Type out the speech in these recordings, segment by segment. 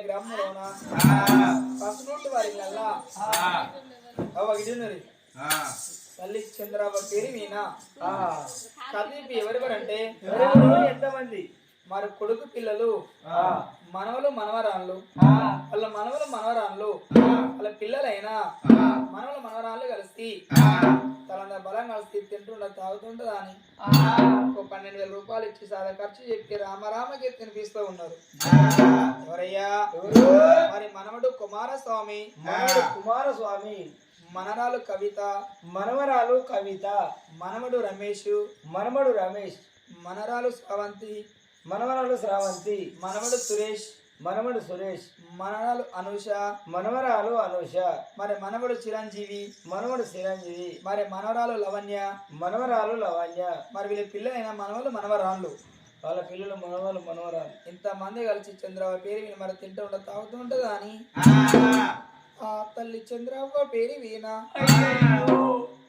గ్రామంలోన పసునూటి వారి గిడినరి తల్లి చంద్రబాబు పేరు మీనా కదిపి ఎవరెవరంటే ఎంతమంది మరి కొడుకు పిల్లలు మనవలు మనవరాళ్ళు వాళ్ళ మనవలు మనవరాళ్ళు వాళ్ళ పిల్లలైనా మనవలు మనవరాళ్ళు కలిసి తలంత బలం కలిసి తింటుండ తాగుతుంటదా అని ఒక 12,000 రూపాయలు ఇచ్చి సాదా ఖర్చు చెప్పి రామరామకి తినిపిస్తూ ఉన్నారు. ఎవరయ్యా? మరి మనవడు కుమారస్వామి, కుమారస్వామి, మనరాలు కవిత, మనవరాలు కవిత, మనవడు రమేష్, రమేష్, మనరాలు శ్రావంతి, మనవరాలు శ్రావంతి, మనవడు సురేష్, సురేష్, మనవరాలు అనూష, మనవరాలు అనూష, మరి మనవడు చిరంజీవి, చిరంజీవి, మరి మనవరాలు లవణ్య, లవణ్య, మరి వీళ్ళ పిల్లలైన మనవలు మనవరాళ్ళు, వాళ్ళ పిల్లలు మనవరాలు ఇంతమంది కలిసి చంద్రబాబు పేరు విని మరి తింటూ ఉండ తాగుతూ ఉంటదా అని ఆ తల్లి చంద్రబాబు పేరు వీణ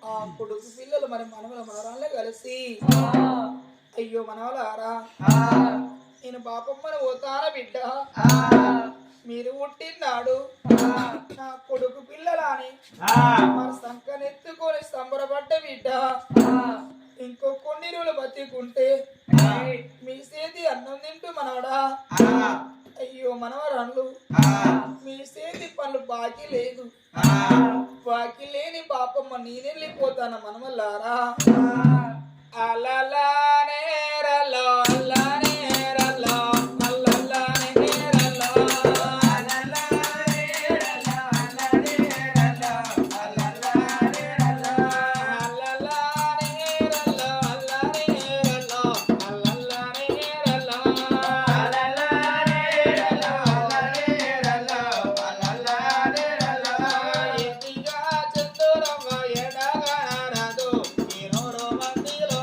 ఆ కొడుకు పిల్లలు మరి మనవల మనవరాళ్ళే కలిసి అయ్యో మనవలారా నేను పాపమ్మను పోతానా బిడ్డ, మీరు పుట్టినాడు నా కొడుకు పిల్లలని మరి సంకనెత్తుకొని సంబరపడ్డ బిడ్డ, ఇంకో కొన్ని రోజులు బతికుంటే మీ చేతి అన్నం తింటూ మనవడా, అయ్యో మనవరాళ్ళు మీ చేతి పనులు బాకీ లేదు, బాకీ లేని పాపమ్మ నేనెళ్ళిపోతాను మనవల్లారా. అలలానే రలో అల్లానే రలో అల్లల్లానే రలో అలలానే రలో అల్లనే రలో అల్లల్లానే రలో అల్లల్లానే రలో అల్లనే రలో అల్లల్లానే రలో అలలానే రలో అల్లనే రలో అల్లల్లానే రలో ఎదిగా చంద్రమ్మ ఎడగా రాదు ఈరోరో మందిలో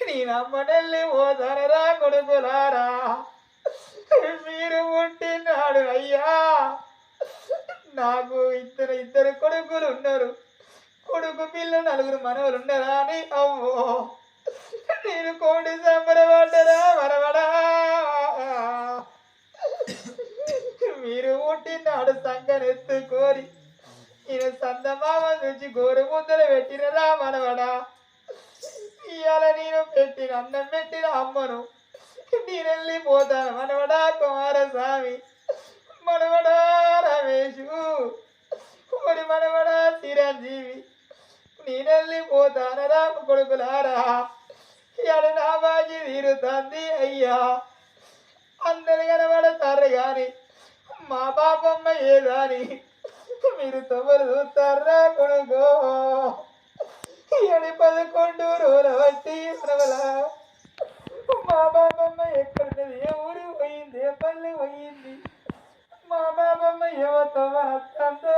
నేనమ్మనెళ్ళి పోతానరా కొడుకులారా, మీరు పుట్టినాడు అయ్యా. నాకు ఇద్దరు కొడుకులు ఉన్నారు, కొడుకు పిల్ల 4 మనవలు ఉన్నారా అని అవ్వో నేను కోడి సంబరపడ్డరా మనవడా మీరు పుట్టినాడు సంగనెత్తుకోరి ఈయన సందమామ నుంచి గోరు ముద్దలు పెట్టినరా మనవడా ఇవాళ నేను పెట్టిన అన్నం పెట్టిన అమ్మను నేను వెళ్ళిపోతాను మనవడా కుమారస్వామి మనవడా రమేషు మరి మనవడా చిరంజీవి నేను వెళ్ళిపోతాను రామ కొడుకులారా ఇవాళ నా బాజీ తీరుతుంది అయ్యా అందరు కనబడతారు గాని మా పాపమ్మ ఏదాని మీరు తమరు చూస్తారా కొడుకో ఎడి 11 రోజుల బట్టి మనవలా మా బాబమ్మ ఎక్కడున్నది ఏ ఊరు పోయింది ఏ పల్లె పోయింది మా బాబమ్మ ఎవరితో వస్తుందో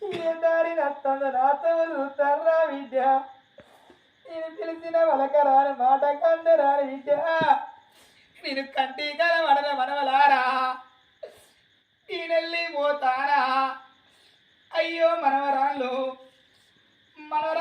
ఏ దారి నత్తందో నాతో చూస్తారా విద్య నేను పిలిచిన వలకరాని మాట కందరాని విద్య నేను కంటి కల వడన మనవలారా నేనెళ్ళి పోతానా అయ్యో మనవరాళ్ళు మనవరాళ్ళు